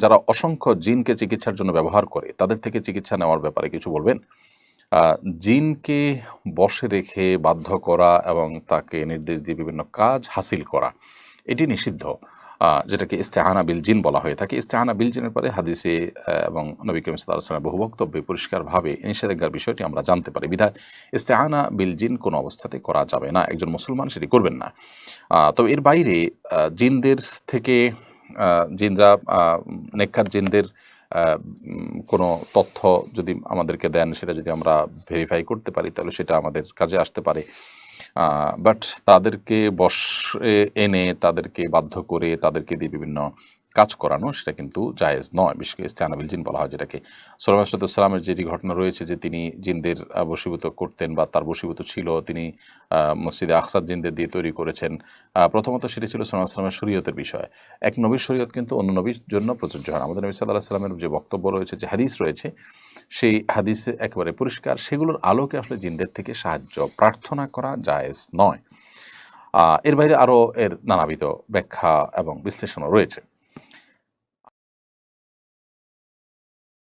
যারা অসংখ্য জিনকে চিকিৎসার জন্য ব্যবহার করে তাদের থেকে চিকিৎসা নেওয়ার ব্যাপারে কিছু বলবেন? আ জিনকে বশে রেখে বাধ্য করা এবং তাকে নির্দেশ দিয়ে বিভিন্ন কাজ হাসিল করা, এটি নিষিদ্ধ। যেটাকে ইস্তেআনা বিল জিন বলা হয়ে থাকে। ইস্তেআনা বিল জিনের পরে হাদিসে এবং নবী করিম সাল্লাল্লাহু আলাইহি ওয়াসাল্লামের বহু বক্তব্যে পরিষ্কারভাবে নিষেধাজ্ঞার বিষয়টি আমরা জানতে পারি। বিধায় ইস্তেআনা বিল জিন কোনো অবস্থাতেই করা যাবে না। একজন মুসলমান সেটি করবেন না। তবে এর বাইরে জিনদের থেকে আ জিনরা নেককার জিনদের আ কোনো তথ্য যদি আমাদেরকে দেন, সেটা যদি আমরা ভেরিফাই করতে পারি, তাহলে সেটা আমাদের কাজে আসতে পারে। বাট তাদেরকে বশে এনে, তাদেরকে বাধ্য করে, তাদেরকে দিয়ে বিভিন্ন কাজ করানো, সেটা কিন্তু জায়েজ নয়। বিশেষ করে ইস্তেআনা বিল জিন বলা হয় যেটাকে। সুলাইমান সাল্লামের যেটি ঘটনা রয়েছে যে তিনি জিনদের বশীভূত করতেন বা তার বশীভূত ছিল, তিনি মসজিদে আকসার জিনদের দিয়ে তৈরি করেছেন। প্রথমত সেটি ছিল সুলাইমান সাল্লামের শরীয়তের বিষয়। এক নবীর শরীয়ত কিন্তু অন্য নবীর জন্য প্রযোজ্য হয় না। আমাদের নবী সাল্লাল্লাহু আলাইহি ওয়াসাল্লামের যে বক্তব্য রয়েছে, যে হাদিস রয়েছে, সেই হাদিসে একেবারে পরিষ্কার, সেগুলোর আলোকে আসলে জিনদের থেকে সাহায্য প্রার্থনা করা জায়েজ নয়। এর বাইরে আরও এর নানাবিধ ব্যাখ্যা এবং বিশ্লেষণও রয়েছে।